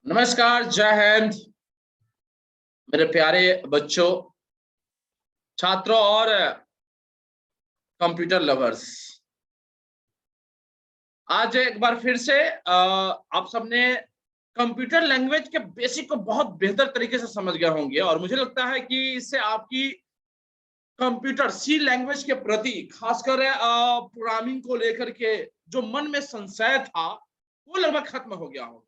नमस्कार, जय हिंद मेरे प्यारे बच्चों, छात्रों और कंप्यूटर लवर्स। आज एक बार फिर से आप सबने कंप्यूटर लैंग्वेज के बेसिक को बहुत बेहतर तरीके से समझ गए होंगे और मुझे लगता है कि इससे आपकी कंप्यूटर सी लैंग्वेज के प्रति खासकर प्रोग्रामिंग को लेकर के जो मन में संशय था वो लगभग खत्म हो गया होगा।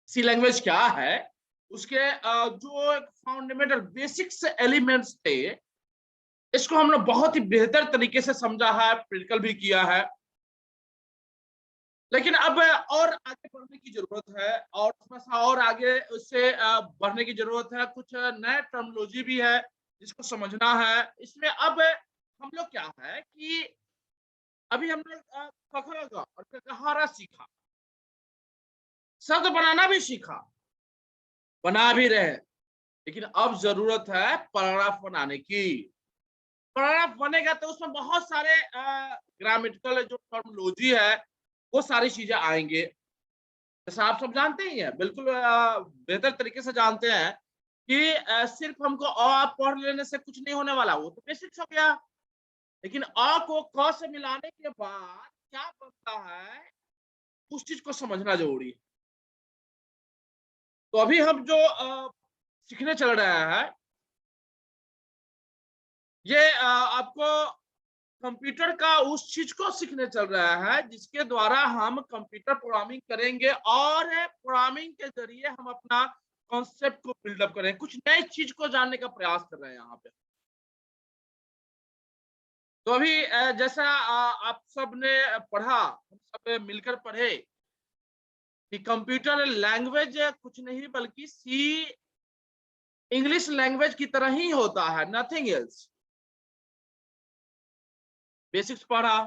सी लैंग्वेज क्या है, उसके जो फाउंडेमेंटल बेसिक्स एलिमेंट्स थे, इसको हमने बहुत ही बेहतर तरीके से समझा है, प्रैक्टिकल भी किया है। लेकिन अब और आगे बढ़ने की जरूरत है और थोड़ा सा और आगे उससे बढ़ने की जरूरत है। कुछ नए टर्मिनोलॉजी भी है जिसको समझना है। इसमें अब हम लोग क्या है कि अभी हम लोग क, ख, ग और कहारा सीखा, शब्द बनाना भी सीखा, बना भी रहे, लेकिन अब जरूरत है पैराग्राफ बनाने की। पैराग्राफ बनेगा तो उसमें बहुत सारे ग्रामेटिकल जो टर्मिनोलॉजी है वो सारी चीजें आएंगे। जैसा आप सब जानते ही हैं, बिल्कुल बेहतर तरीके से जानते हैं कि सिर्फ हमको अ पढ़ लेने से कुछ नहीं होने वाला, वो तो बेसिक्स हो गया। लेकिन अ को क से मिलाने के बाद क्या बनता है, उस चीज को समझना जरूरी है। तो अभी हम जो सीखने चल रहे हैं, ये आपको कंप्यूटर का उस चीज को सीखने चल रहा है जिसके द्वारा हम कंप्यूटर प्रोग्रामिंग करेंगे और प्रोग्रामिंग के जरिए हम अपना कॉन्सेप्ट को बिल्डअप करें, कुछ नई चीज को जानने का प्रयास कर रहे हैं यहाँ पे। तो अभी जैसा आप सब ने पढ़ा, हम सब मिलकर पढ़े कि कंप्यूटर लैंग्वेज कुछ नहीं बल्कि सी इंग्लिश लैंग्वेज की तरह ही होता है, नथिंग एल्स। बेसिक्स पढ़ा,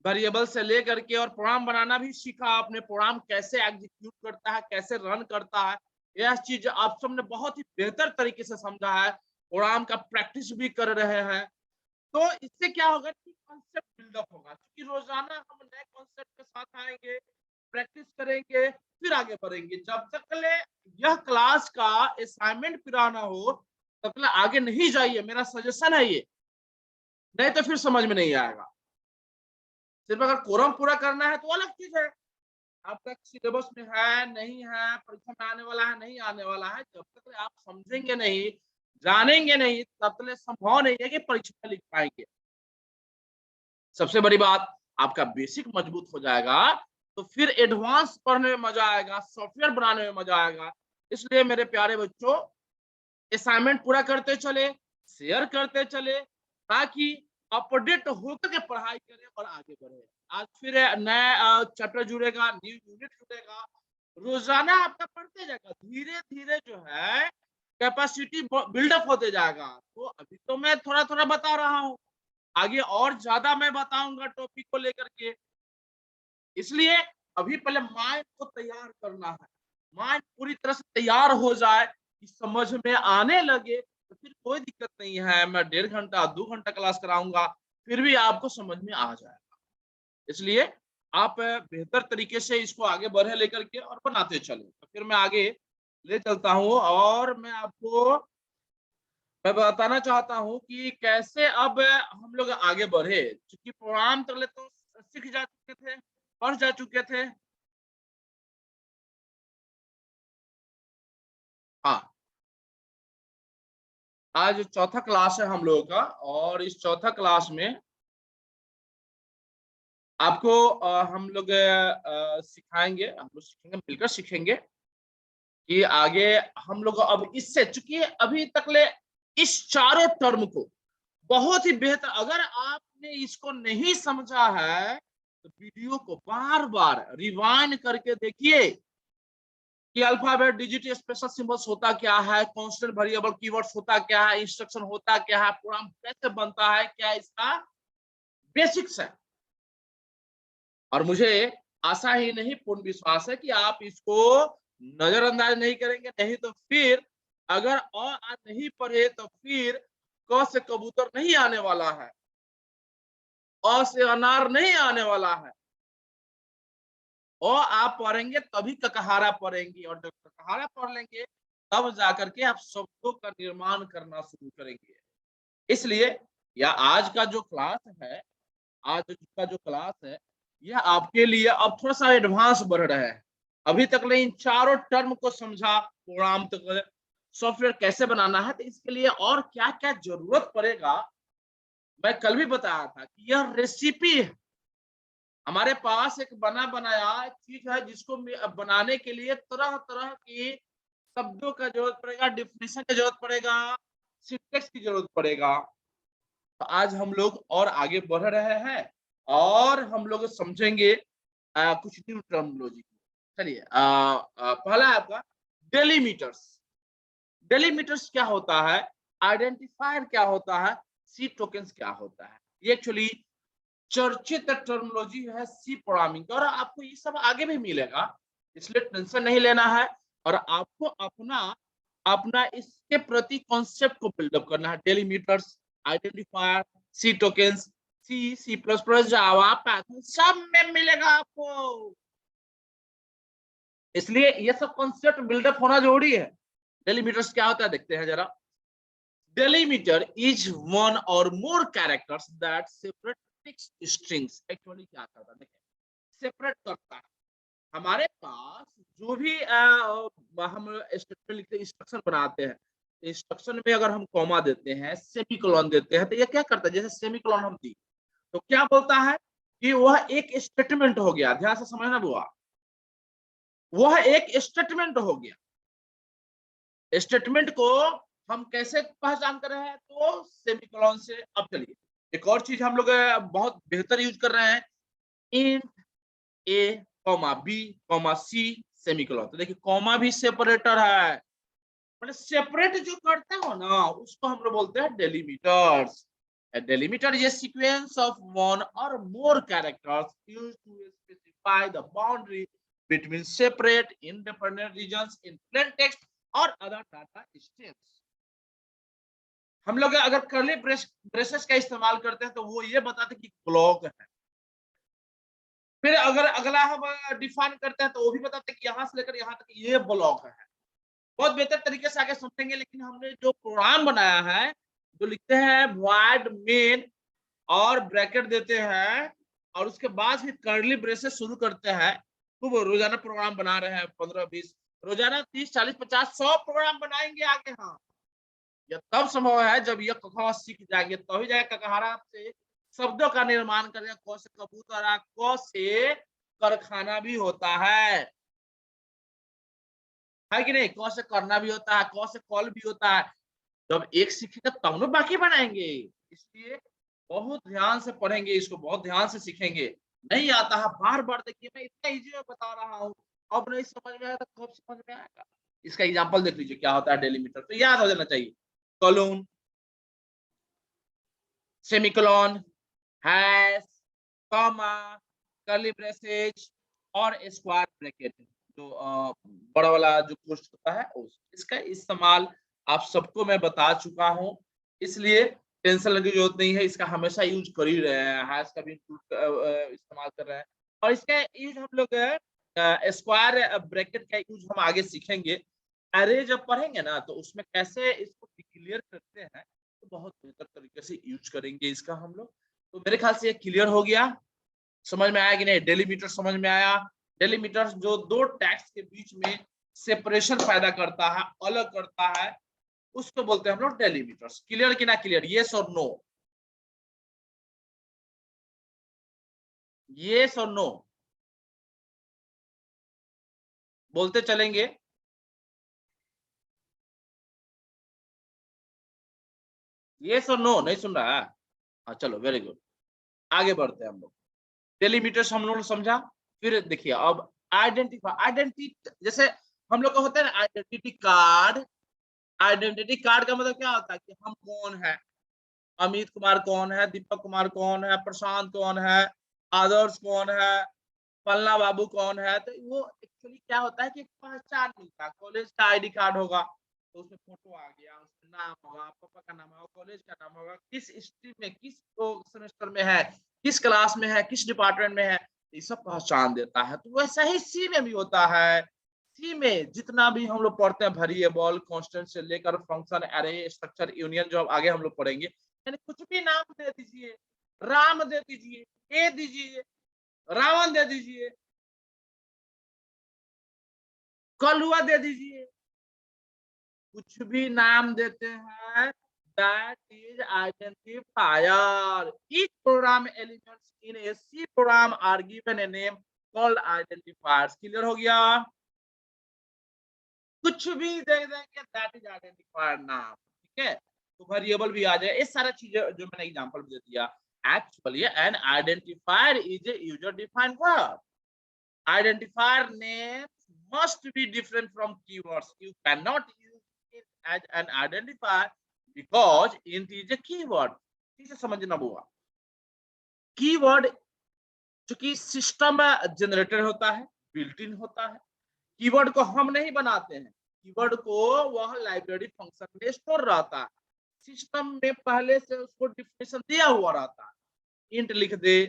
वेरिएबल से लेकर के और प्रोग्राम बनाना भी सीखा आपने, प्रोग्राम कैसे एग्जीक्यूट करता है, कैसे रन करता है, यह चीज आप सबने बहुत ही बेहतर तरीके से समझा है। प्रोग्राम का प्रैक्टिस भी कर रहे हैं। तो इससे क्या होगा कि कॉन्सेप्ट बिल्डअप होगा, क्योंकि रोजाना हम नए कॉन्सेप्ट के साथ आएंगे, प्रैक्टिस करेंगे, फिर आगे बढ़ेंगे। जब तक ले यह क्लास का असाइनमेंट पूरा ना हो तब तक आगे नहीं जाइए, मेरा सजेशन है ये, नहीं तो फिर समझ में नहीं आएगा। सिर्फ अगर कोरम पूरा करना है तो अलग चीज है, आपका सिलेबस में है नहीं है, परीक्षा में आने वाला है नहीं आने वाला है, जब तक आप समझेंगे नहीं, जानेंगे नहीं, तब तक संभव नहीं है कि परीक्षा में लिख पाएंगे। सबसे बड़ी बात, आपका बेसिक मजबूत हो जाएगा तो फिर एडवांस पढ़ने में मजा आएगा, सॉफ्टवेयर बनाने में मजा आएगा। इसलिए मेरे प्यारे बच्चों, असाइनमेंट पूरा करते चले, शेयर करते चले, ताकि अपडेट होकर के पढ़ाई करें और आगे बढ़े। आज फिर नया चैप्टर जुड़ेगा, न्यू यूनिट जुड़ेगा, रोजाना आपका पढ़ते जाएगा, धीरे धीरे जो है कैपेसिटी बिल्डअप होते जाएगा। तो अभी तो मैं थोड़ा थोड़ा बता रहा हूँ, आगे और ज्यादा मैं बताऊंगा टॉपिक को लेकर के। इसलिए अभी पहले माइंड को तैयार करना है, माइंड पूरी तरह से तैयार हो जाए कि समझ में आने लगे तो फिर कोई दिक्कत नहीं है, मैं 1.5 घंटा 2 घंटा क्लास कराऊंगा, फिर भी आपको समझ में आ जाएगा। इसलिए आप बेहतर तरीके से इसको आगे बढ़े लेकर के और बनाते चले। तो फिर मैं आगे ले चलता हूँ और मैं बताना चाहता हूँ कि कैसे अब हम लोग आगे बढ़े, क्योंकि प्रोग्राम तो सीख जा चुके थे, पढ़ जा चुके थे। हाँ, आज चौथा क्लास है हम लोगों का और इस चौथा क्लास में आपको हम लोग सिखाएंगे, हम लोग सीखेंगे, मिलकर सीखेंगे कि आगे हम लोग अब इससे, चूंकि अभी तक ले इस चारों टर्म को बहुत ही बेहतर, अगर आपने इसको नहीं समझा है तो वीडियो को बार बार रिवाइंड करके देखिए कि अल्फाबेट, डिजिट, स्पेशल सिंबल्स होता क्या है, कांस्टेंट, वेरिएबल, कीवर्ड्स होता क्या है, इंस्ट्रक्शन होता क्या है, प्रोग्राम कैसे बनता है, क्या इसका बेसिक्स है। और मुझे आशा ही नहीं पूर्ण विश्वास है कि आप इसको नजरअंदाज नहीं करेंगे, नहीं तो फिर अगर आज नहीं पढ़े तो फिर क से कबूतर नहीं आने वाला है, अ से अनार नहीं आने वाला है, और आप पढ़ेंगे तभी ककहारा पढ़ेंगे, और जब ककहारा पढ़ लेंगे तब जाकर के आप शब्दों का निर्माण करना शुरू करेंगे। इसलिए या आज का जो क्लास है, आज का जो क्लास है, यह आपके लिए अब थोड़ा सा एडवांस बढ़ रहा है। अभी तक ने इन चारों टर्म को समझा, प्रोग्राम तक सॉफ्टवेयर कैसे बनाना है, तो इसके लिए और क्या क्या जरूरत पड़ेगा मैं कल भी बताया था कि यह रेसिपी है। हमारे पास एक बना बनाया चीज है जिसको बनाने के लिए तरह तरह की शब्दों का जरूरत पड़ेगा, डिफिनेशन की जरूरत पड़ेगा, सिंटेक्स की जरूरत पड़ेगा। तो आज हम लोग और आगे बढ़ रहे हैं और हम लोग समझेंगे कुछ न्यू टर्मिनोलॉजी। चलिए पहला है आपका डेलीमीटर्स। डेलीमीटर्स क्या होता है, आइडेंटिफायर क्या होता है, सी टोकन्स क्या होता है। ये एक्चुअली चर्चित टर्मिनोलॉजी है सी प्रोग्रामिंग, और आपको ये सब आगे भी मिलेगा, इसलिए टेंशन नहीं लेना है। और आपको अपना अपना इसके प्रति कॉन्सेप्ट को बिल्डअप करना है। डेलीमीटर्स, आइडेंटिफायर, सी टोकन्स, सी, सी प्लस प्लस, जावा, पाइथन सब में मिलेगा आपको। इसलिए ये सब कॉन्सेप्ट बिल्डअप होना जरूरी है। डेलीमीटर्स क्या होता है देखते हैं जरा। Delimiter is one or more characters that separate text strings. Actually क्या करता है देखिए, सेपरेट करता है। हमारे पास जो भी हम स्टेटमेंट लिखते हैं, इंस्ट्रक्शन बनाते हैं, इंस्ट्रक्शन में अगर हम कॉमा देते हैं, सेमीकोलन देते हैं, तो ये क्या करता है, जैसे सेमीकोलन हम दी तो क्या बोलता है कि वह एक स्टेटमेंट हो गया। ध्यान से समझना बुआ, वह एक स्टेटमेंट हो गया। स्टेटमेंट को हम कैसे पहचान कर रहे हैं, तो सेमीकोलन से। अब चलिए एक और चीज हम लोग बहुत बेहतर यूज कर रहे हैं, इंट ए कॉमा बी कॉमा सी सेमीकोलन। तो देखिए कॉमा भी सेपरेटर है, मतलब सेपरेट जो करते हो ना उसको हम लोग बोलते हैं डेलीमीटर्स। A delimiter is a sequence of one or more characters used to specify the boundary between separate independent regions in plain text or other data streams। हम लोग अगर कर्ली ब्रेसेस का इस्तेमाल करते हैं तो वो ये बताते कि ब्लॉक है। फिर अगर अगला हम डिफाइन करते हैं तो वो भी बताते हैं कि यहाँ से लेकर यहाँ तक ये ब्लॉक है। बहुत बेहतर तरीके से आगे समझेंगे, लेकिन हमने जो प्रोग्राम बनाया है, जो लिखते हैं void main और ब्रैकेट देते हैं और उसके बाद फिर कर्ली ब्रेसेस शुरू करते हैं। खूब रोजाना प्रोग्राम बना रहे हैं, 15-20 रोजाना 30-40-50-100 प्रोग्राम बनाएंगे आगे। हाँ, यह तब संभव है जब यह कखा सीख जाएंगे, तभी जाएगा ककहारा से शब्दों का निर्माण करेंगे। क से कबूतर, क से कारखाना भी होता है कि नहीं, क से करना भी होता है, क से कॉल भी होता है। जब एक सीखेगा तब ना बाकी बनाएंगे। इसलिए बहुत ध्यान से पढ़ेंगे, इसको बहुत ध्यान से सीखेंगे। नहीं आता है बार बार देखिए, मैं इतना इजी में बता रहा हूँ, अब नहीं समझ में आया तो कब समझ में आएगा। इसका एग्जांपल देख लीजिए क्या होता है डेलीमीटर, तो याद हो जाना चाहिए। Column, semicolon, hash, comma, curly braces और स्क्वायर ब्रैकेट, जो बड़ा वाला जो कोष्ठ होता है इसका इस्तेमाल आप सबको मैं बता चुका हूं, इसलिए टेंशन लेने की जरूरत नहीं है। इसका हमेशा यूज कर ही रहे हैं, हैश का भी इस्तेमाल कर रहे हैं। और इसका यूज हम लोग स्क्वायर ब्रैकेट का यूज हम आगे सीखेंगे। अरे जब पढ़ेंगे ना तो उसमें कैसे इसको डिक्लेयर करते हैं, तो बहुत बेहतर तरीके से यूज करेंगे इसका हम लोग। तो मेरे ख्याल से ये क्लियर हो गया, समझ में आया कि नहीं। डेलीमीटर समझ में आया। डेलीमीटर जो दो टैक्स के बीच में सेपरेशन पैदा करता है, अलग करता है, उसको बोलते हैं हम लोग डेलीमीटर्स। क्लियर कि ना क्लियर, येस और नो, येस और नो बोलते चलेंगे। येस और नो नहीं सुन रहा है? हाँ चलो वेरी गुड, आगे बढ़ते हैं हम लोग। डेलीमीटर्स हम लोगों ने समझा। फिर देखिए अब आइडेंटिफाई, आइडेंटिटी जैसे हम लोग का होता है ना आइडेंटिटी कार्ड। आइडेंटिटी कार्ड का मतलब क्या होता है कि हम कौन है, अमित कुमार कौन है, दीपक कुमार कौन है, प्रशांत कौन है, आदर्श कौन है, फलना बाबू कौन है। तो वो एक्चुअली क्या होता है कि पहचान मिलता है। कॉलेज का आईडी कार्ड होगा तो उसमें फोटो आ गया, उसमें नाम होगा, पापा का नाम होगा, कॉलेज का नाम होगा, किस स्ट्रीम में, किस सेमेस्टर में है, किस क्लास में है, किस डिपार्टमेंट में है, ये सब पहचान देता है। तो वैसा ही सी में भी होता है। सी में जितना भी हम लोग पढ़ते हैं वेरिएबल, कांस्टेंट से लेकर फंक्शन, एरे, स्ट्रक्चर, यूनियन, जो आगे हम लोग पढ़ेंगे, यानी कुछ भी नाम दे दीजिए, राम दे दीजिए, ए दीजिए, रावण दे दीजिए, कलुआ दे दीजिए, कुछ भी नाम देते हैं, that is identifier. Each program elements in a C program are given a name called identifiers. Clear हो गया? कुछ भी दे देंगे that is identifier नाम, ठीक है? तो वेरिएबल भी आ जाए, ये सारा चीजें जो मैंने एग्जांपल दे दिया। Actually, an identifier is a user defined word. Identifier names must be different from keywords. You cannot use it as an identifier because int is a keyword. इसे समझना होगा। कीवर्ड चूंकि सिस्टम में जनरेटर होता है, built in होता है। Keyword को हम नहीं बनाते हैं, कीवर्ड को वह लाइब्रेरी फंक्शन में स्टोर रहता है। सिस्टम में पहले से उसको डिफिनेशन दिया हुआ रहता है। इंट लिख दे,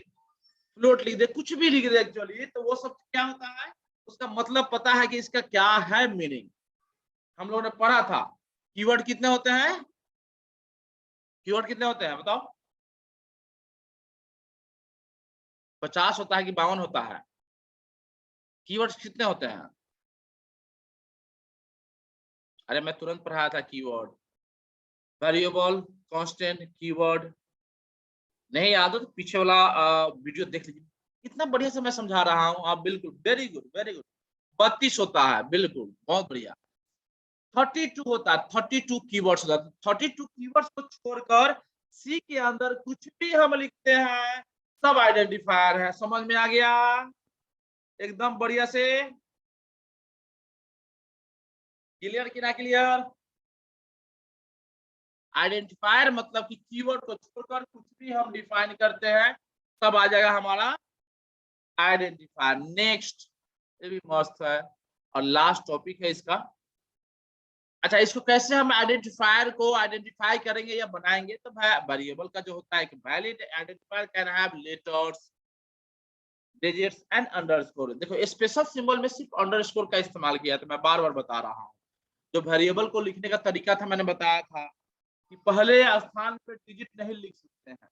फ्लोट लिख दे, कुछ भी लिख दे एक्चुअली, तो वो सब क्या होता है, उसका मतलब पता है कि इसका क्या है मीनिंग। हम लोगों ने पढ़ा था कीवर्ड कितने होते हैं, कीवर्ड कितने होते हैं बताओ? 50 होता है कि 52 होता है? कीवर्ड्स कितने होते हैं? अरे मैं तुरंत पढ़ाया था कीवर्ड, वेरिएबल, कांस्टेंट, कीवर्ड। नहीं याद हो तो पीछे वाला वीडियो देख लीजिए, कितना बढ़िया से मैं समझा रहा हूँ। आप बिल्कुल वेरी गुड, वेरी गुड। 32 होता है, बिल्कुल बहुत बढ़िया। 32 होता है, 32 कीवर्ड्स होता है। 32 कीवर्ड्स को छोड़कर सी के अंदर कुछ भी हम लिखते हैं सब आइडेंटिफायर है। समझ में आ गया एकदम बढ़िया से? क्लियर कि ना क्लियर? आइडेंटिफायर मतलब कि कीवर्ड को छोड़कर कुछ भी हम डिफाइन करते हैं तब आ जाएगा हमारा आइडेंटिफायर। नेक्स्ट, ये भी मस्त है और लास्ट टॉपिक है इसका। अच्छा, इसको कैसे हम आइडेंटिफायर को आइडेंटिफाई करेंगे या बनाएंगे? तो वेरिएबल का जो होता है कि valid identifier can have letters, digits and underscore. देखो स्पेशल सिंबल में सिर्फ अंडरस्कोर का इस्तेमाल किया, तो मैं बार बार बता रहा हूँ। जो वेरिएबल को लिखने का तरीका था मैंने बताया था कि पहले स्थान पे डिजिट नहीं लिख सकते हैं,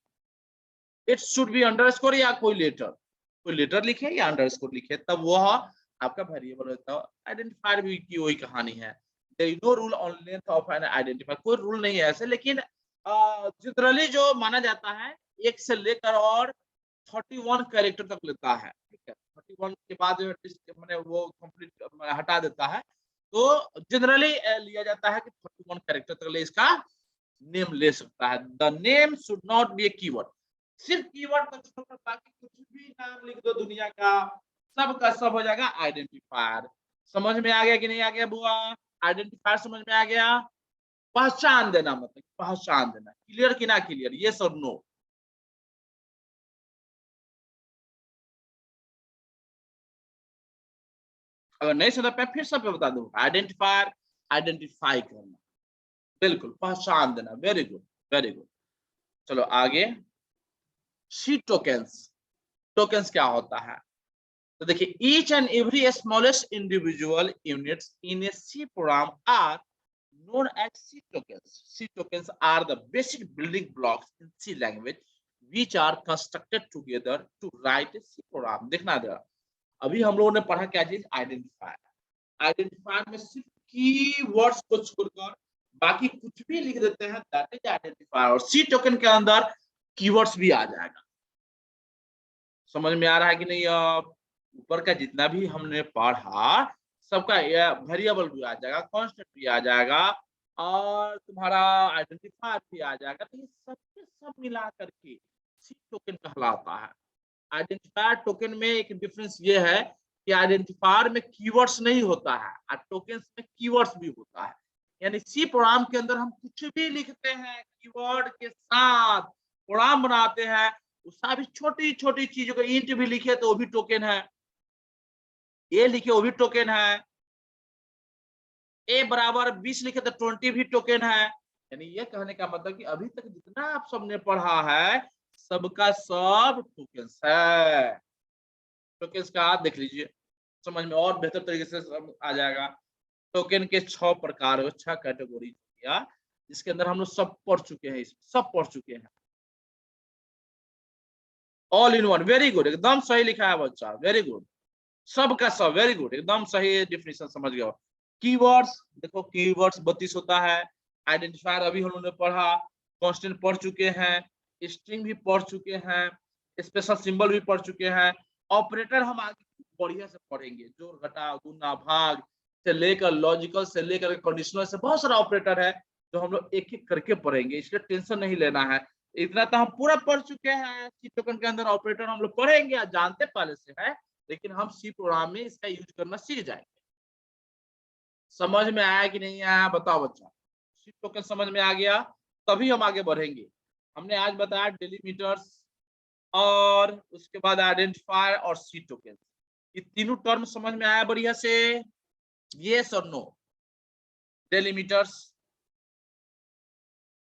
इट शुड बी अंडरस्कोर या कोई लेटर लिखे या अंडरस्कोर लिखे, तब वह आपका वेरिएबल होता है। आइडेंटिफायर भी की वही कहानी है। There is no rule on length of an identifier, कोई रूल नहीं है ऐसे, लेकिन जनरली जो माना जाता है एक से लेकर और 31 कैरेक्टर तक लेता है, ठीक है। 31 के बाद मैंने वो कंप्लीट हटा देता है, तो जनरली लिया जाता है कि 31 कैरेक्टर तक ले इसका नेम ले सकता है। The name should not be A keyword. सिर्फ कीवर्ड को छोड़कर बाकी कुछ भी नाम लिख दो दुनिया का, सब का सब हो जाएगा आइडेंटिफायर। समझ में आ गया कि नहीं आ गया बुआ? आइडेंटिफायर समझ में आ गया? पहचान देना, मतलब पहचान देना। क्लियर कि ना क्लियर? यस और नो? अगर नहीं समझ पाए फिर सब पे बता दूं। आइडेंटिफायर, आइडेंटिफाई करना, बिल्कुल पहचान देना। Very good, very good. चलो आगे, सी टोकन्स। टोकन्स क्या होता है? तो देखिए, each and every smallest individual units in a C program are known as C tokens. C tokens are the basic building blocks in C language which are constructed together to write a C program. देखना जरा, अभी हम लोगों ने पढ़ा क्या चीज? Identifier. Identifier में सिर्फ कीवर्ड्स को छोड़कर बाकी कुछ भी लिख देते हैं, दैट इज आइडेंटिफायर। और सी टोकन के अंदर कीवर्ड्स भी आ जाएगा। समझ में आ रहा है कि नहीं? ऊपर का जितना भी हमने पढ़ा सबका वेरिएबल भी आ जाएगा, कांस्टेंट भी आ जाएगा और तुम्हारा आइडेंटिफायर भी आ जाएगा। तो ये सब के सब मिला करके सी टोकन कहलाता है। आइडेंटिफायर टोकन में एक डिफरेंस ये है कि आइडेंटिफायर में कीवर्ड्स नहीं होता है और टोकन्स में कीवर्ड्स भी होता है। यानी सी प्रोग्राम के अंदर हम कुछ भी लिखते हैं कीवर्ड के साथ प्रोग्राम बनाते हैं, सारी छोटी छोटी चीजों को इंट भी लिखे तो वो भी टोकन है, ए लिखे वो भी टोकन है, ए बराबर 20 लिखे तो 20 भी टोकन है। यानी ये कहने का मतलब कि अभी तक जितना आप सबने पढ़ा है सबका सब टोकन्स है। टोकन का देख लीजिए, समझ में और बेहतर तरीके से आ जाएगा। टोकन के 6 प्रकार, 6 कैटेगरी या जिसके अंदर हम लोग सब पढ़ चुके हैं, सब पढ़ चुके हैं। All in one, very good, एकदम सही लिखा है बच्चा, वेरी गुड, सब का सब, वेरी गुड, एकदम सही डिफिनेशन समझ गए। कीवर्ड्स, देखो कीवर्ड्स 32 होता है। आइडेंटिफायर अभी हम लोगों ने पढ़ा, कांस्टेंट पढ़ चुके हैं, स्ट्रिंग भी पढ़ चुके हैं, स्पेशल सिंबल भी पढ़ चुके हैं। ऑपरेटर हम आगे बढ़िया से पढ़ेंगे, जोड़ घटाव गुणा भाग से लेकर लॉजिकल से लेकर कंडीशनल से बहुत सारा ऑपरेटर है जो हम लोग एक एक करके पढ़ेंगे, इसलिए टेंशन नहीं लेना है। इतना तो हम पूरा पढ़ चुके हैं, सी टोकन के अंदर ऑपरेटर हम लोग पढ़ेंगे, जानते पहले से है, लेकिन हम सी प्रोग्राम में इसका यूज करना सीख जाएंगे। समझ में आया कि नहीं आया बताओ बच्चा? सी टोकन समझ में आ गया तभी हम आगे बढ़ेंगे। हमने आज बताया डेलीमीटर्स और उसके बाद आइडेंटिफायर और सी टोकन, ये तीनों टर्म समझ में आया बढ़िया से? यस और नो? डेलीमीटर्स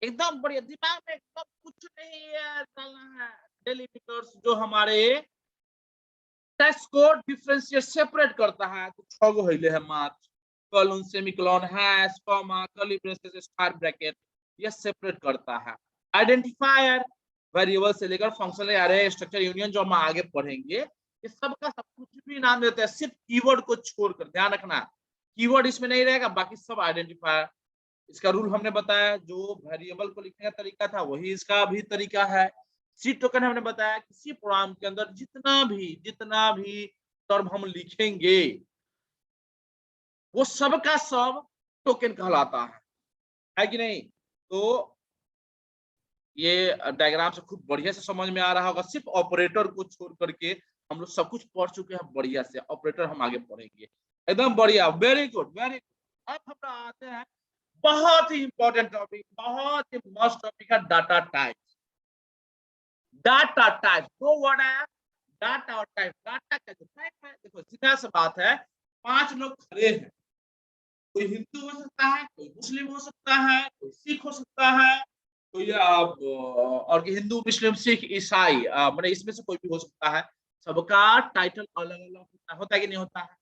एकदम बढ़िया, दिमाग में एकदम कुछ नहीं है डालना है। डेलीमीटर्स जो हमारे टेक्स्ट को डिफरेंशिएट सेपरेट करता है, तो 6 गो हइले है मात्र, colon semicolon hash comma curly braces square bracket, ये सेपरेट करता है। आइडेंटिफायर वेरिएबल से लेकर फंक्शनल अरे स्ट्रक्चर यूनियन जो हम आगे पढ़ेंगे, ये सब का सब कुछ भी नाम देते हैं, सिर्फ कीवर्ड को छोड़कर, ध्यान रखना कीवर्ड इसमें नहीं रहेगा, बाकी सब आइडेंटिफायर। इसका रूल हमने बताया, जो वेरिएबल को लिखने का तरीका था वही इसका भी तरीका है। सी टोकन हमने बताया किसी प्रोग्राम के अंदर जितना भी टर्म हम लिखेंगे वो सब का सब टोकन कहलाता है कि नहीं? तो ये डायग्राम से खूब बढ़िया से समझ में आ रहा होगा, सिर्फ ऑपरेटर को छोड़ करके हम लोग सब कुछ पढ़ चुके हैं बढ़िया से। ऑपरेटर हम आगे पढ़ेंगे, एकदम बढ़िया, वेरी गुड वेरी गुड। अब हम आते हैं बहुत ही इंपॉर्टेंट टॉपिक, बहुत ही मस्त टॉपिक है, डाटा टाइप। डाटा टाइप दो वर्ड है, डाटा और टाइप। डाटा का जो टाइप है, देखो सीधा सा बात है, 5 लोग खड़े हैं, कोई हिंदू हो सकता है, कोई मुस्लिम हो सकता है, कोई सिख हो सकता है, कोई और हिंदू मुस्लिम सिख ईसाई, मतलब इसमें से कोई भी हो सकता है। सबका टाइटल अलग अलग होता है कि नहीं होता है?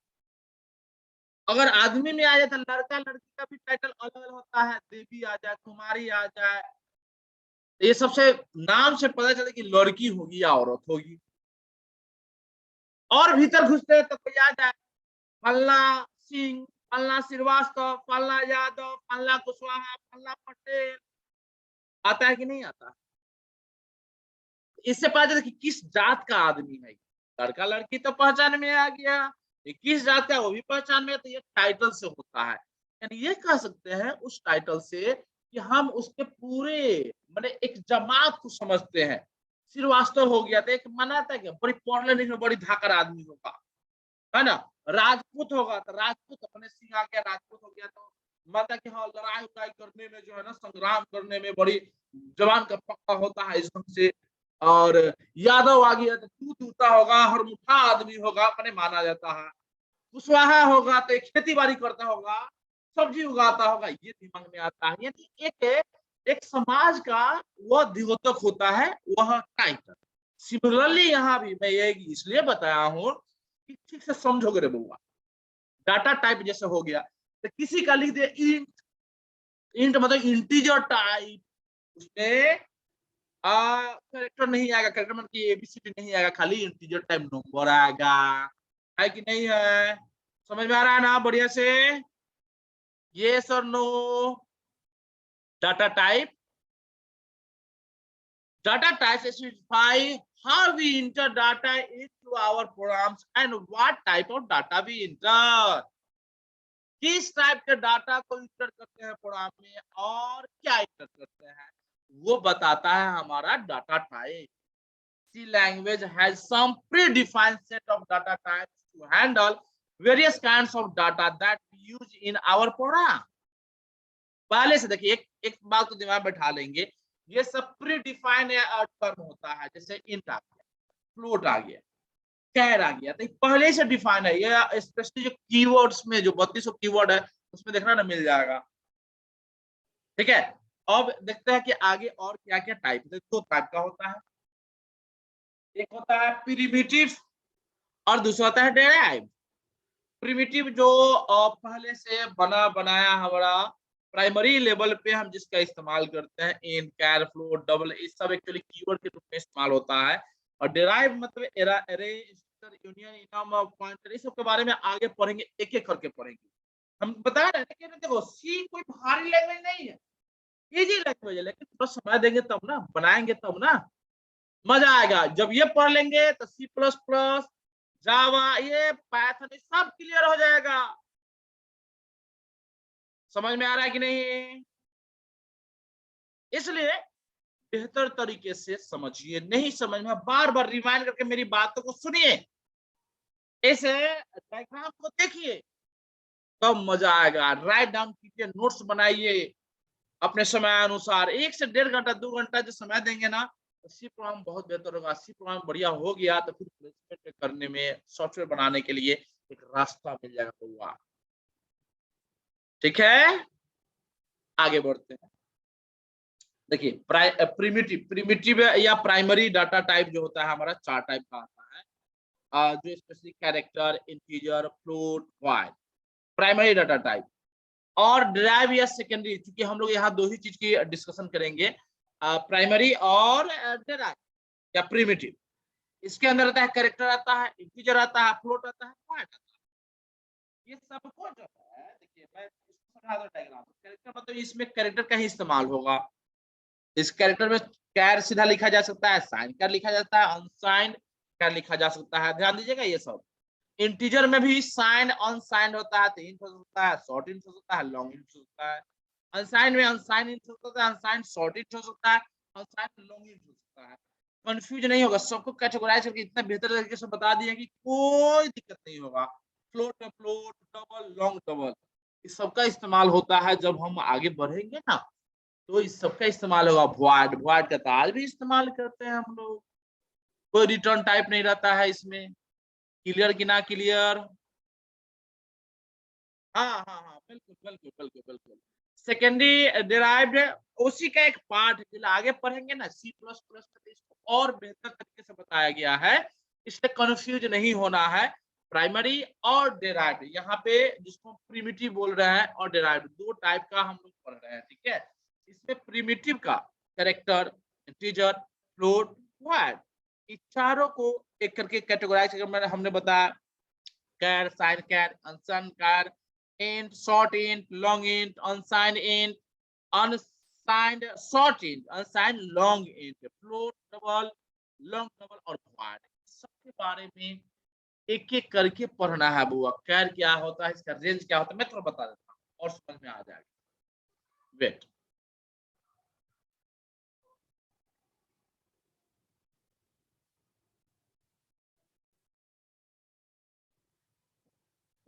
अगर आदमी में आ जाए तो लड़का लड़की का भी टाइटल अलग अलग होता है, देवी आ जाए, कुमारी आ जाए, ये सबसे नाम से पता चले कि लड़की होगी या औरत होगी। और भीतर घुसते हैं तो कोई आ जाए, फल्ला सिंह, फल्ला श्रीवास्तव, फल्ला यादव, फल्ला कुशवाहा, फल्ला पटेल, आता है कि नहीं आता? इससे पता चलता कि किस जात का आदमी है। लड़का लड़की तो पहचान में आ गया, ये किस जात का वो भी पहचान में, तो ये टाइटल से होता है। यानी ये कह सकते हैं उस टाइटल से कि हम उसके पूरे मतलब एक जमात को समझते हैं। श्रीवास्तव हो गया तो एक मनाता है कि बड़ी पढ़ने लिखने बड़ी धाकर आदमी होगा, है ना? राजपूत होगा तो राजपूत अपने सिंह आ गया, राजपूत हो गया तो मतलब कि हाँ लड़ाई उड़ाई करने में जो है ना, संग्राम करने में बड़ी जवान का पक्का होता है इस ढंग से। और यादव आ गया तो तू दूता होगा, हरमुठा आदमी होगा अपने माना जाता है। कुशवाहा होगा तो खेती बाड़ी करता होगा, सब्जी उगाता होगा, ये दिमाग में आता है। यानी एक एक समाज का वह द्योतक होता है, वह टाइटल। सिमिलरली यहाँ भी मैं ये इसलिए बताया हूँ कि ठीक से समझोगे रे बउआ। डाटा टाइप जैसे हो गया तो किसी का लिख दे इंट, इंट मतलब इंटीजर टाइप, उसमें कैरेक्टर नहीं आएगा, कैरेक्टर मतलब कि एबीसीडी नहीं आएगा, खाली इंटीजर टाइप नंबर आएगा, है कि नहीं है? समझ में आ रहा है ना बढ़िया से? यस और no? Data type, data types specify how we enter data into our programs and what type of data we enter. किस टाइप के डाटा को इंटर करते हैं प्रोग्राम में और क्या इंटर करते हैं, वो बताता है हमारा data type. C language has some predefined set of data types to handle various kinds of data that we use in our program. पहले से देखिए, एक बात तो दिमाग में बैठा लेंगे, ये सब प्री डिफाइन टर्म होता है, जैसे इंट आ गया, फ्लोट आ गया, कैर आ गया, तो पहले से डिफाइन है। ये स्पेशली जो कीवर्ड्स में जो 3200 कीवर्ड है उसमें देखना ना मिल जाएगा, ठीक है? अब देखते हैं कि आगे और क्या क्या टाइप है। दो टाइप का होता है, एक होता है प्रिमिटिव और दूसरा आता है डेराइव। प्रिमिटिव जो पहले से बना बनाया हमारा प्राइमरी लेवल पे हम जिसका इस्तेमाल करते हैं, इन, कैर, फ्लोट, डबल, ये सब एक्चुअली कीवर्ड के रूप में इस्तेमाल होता है। और डिराइव मतलब एरे, यूनियन, इनम, पॉइंटर, इस सब के बारे में आगे पढ़ेंगे, एक एक करके पढ़ेंगे। हम बता रहे हैं कि देखो सी कोई भारी लैंग्वेज नहीं है, इजी लैंग्वेज है, लेकिन थोड़ा समय देंगे तब ना, बनाएंगे तब ना मजा आएगा। जब ये पढ़ लेंगे तो सी प्लस प्लस, जावा, ये पाइथन, सब क्लियर हो जाएगा। समझ में आ रहा है कि नहीं? इसलिए बेहतर तरीके से समझिए, नहीं समझ में बार बार रिमाइंड करके मेरी बातों को सुनिए, इस डायग्राम को देखिए, तब तो मजा आएगा। राइट डाउन कीजिए, नोट्स बनाइए अपने समय अनुसार। 1 से 1.5 घंटा 2 घंटा जो समय देंगे ना, तो सी प्रोग्राम बहुत बेहतर होगा। सी प्रोग्राम बढ़िया हो गया तो फिर प्लेसमेंट करने में, सॉफ्टवेयर बनाने के लिए एक रास्ता मिल जाएगा हुआ। ठीक है, आगे बढ़ते हैं। देखिए प्रिमिटिव, प्रिमिटिव या प्राइमरी डाटा टाइप जो होता है हमारा 4 टाइप का आता है, जो specific character, integer, float, void, primary data type. और डिराइव या सेकेंडरी, क्योंकि हम लोग यहाँ 2 ही चीज की डिस्कशन करेंगे, प्राइमरी और डिराइव या प्रिमिटिव। इसके अंदर आता है कैरेक्टर, आता है इंटीजर, आता है फ्लोट, आता है वॉइड आता है। ये सबको जो है, देखिए मैं इसको समझा दूं डायग्राम। कैरेक्टर मतलब इसमें कैरेक्टर का ही इस्तेमाल होगा। इस कैरेक्टर में कैर सीधा लिखा जा सकता है, साइन कैर लिखा जाता है, अनसाइंड कैर लिखा जा सकता है, ध्यान दीजिएगा ये सब। इंटीजर में भी साइन अनसाइंड होता है, तो इंट हो सकता है, शॉर्ट इंट हो सकता है, लॉन्ग इंट हो सकता है। अनसाइंड में अनसाइंड इंट हो सकता है, अनसाइंड शॉर्ट इंट हो सकता है, अनसाइंड लॉन्ग इंट हो सकता है। कंफ्यूज नहीं होगा, सबको कैटेगराइज करके इतना बेहतर तरीके से बता दिया कि कोई दिक्कत नहीं होगा। फ्लोट में फ्लोट, डबल, लॉन्ग डबल, इस सबका इस्तेमाल होता है। जब हम आगे बढ़ेंगे ना, तो इस सबका इस्तेमाल होगा। वॉइड, वॉइड का तो आज भी इस्तेमाल करते हैं हम लोग। कोई रिटर्न टाइप नहीं रहता है इसमें। क्लियर कि ना क्लियर? हाँ हाँ हाँ, बिल्कुल बिल्कुल बिल्कुल बिल्कुल। सेकेंडरी डिराइव्ड उसी का एक पार्ट है, आगे पढ़ेंगे ना सी प्लस प्लस, इसको और बेहतर तरीके से बताया गया है, इससे कंफ्यूज नहीं होना है। प्राइमरी और डिराइव्ड, यहाँ पे जिसको प्रिमिटिव बोल रहे हैं और डिराइव्ड, 2 टाइप का हम लोग पढ़ रहे हैं। ठीक है, इसमें प्रिमिटिव का कैरेक्टर, इंटीजर, फ्लोट, वॉइड, इस चारों को एक करके कैटेगराइज करके हमने बताया। कैर, साइन कैर, अनसाइन कैर, int, short int, long int, unsigned int, unsigned short int, unsigned long int, float, double, long double और void, सबके बारे में एक एक करके पढ़ना है बुआ। कैर क्या होता है, इसका रेंज क्या होता है, मैं थोड़ा बता देता हूँ और समझ में आ जाएगा। वेट,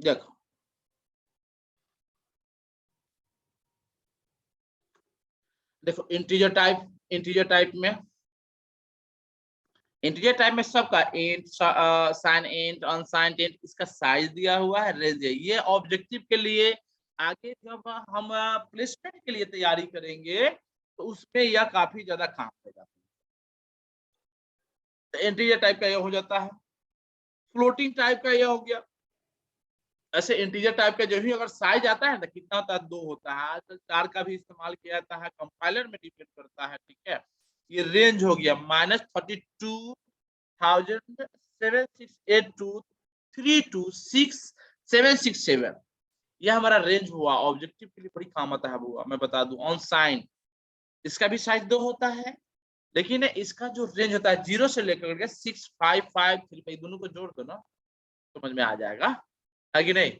देखो देखो इंटीजर टाइप, इंटीजर टाइप में, इंटीजर टाइप में सबका int, sign int, unsigned int, इसका साइज दिया हुआ है, रेंज है। ये ऑब्जेक्टिव के लिए आगे जब हम प्लेसमेंट के लिए तैयारी करेंगे तो उसमें यह काफी ज्यादा काम देगा। तो इंटीजर टाइप का यह हो जाता है। फ्लोटिंग टाइप का यह हो गया। ऐसे इंटीजर टाइप का जो भी अगर साइज आता है ना, कितना होता है, 2 होता है। आजकल 4 का भी इस्तेमाल किया जाता है, कंपाइलर में डिपेंड करता है। ठीक है, ये रेंज हो गया -32,768 यह हमारा रेंज हुआ। ऑब्जेक्टिव के लिए बड़ी काम आता है हुआ, मैं बता दूं। ऑन साइन, इसका भी साइज 2 होता है, लेकिन इसका जो रेंज होता है 0 से लेकर के 65535, दोनों को जोड़ दो ना, समझ में आ जाएगा, है कि नहीं?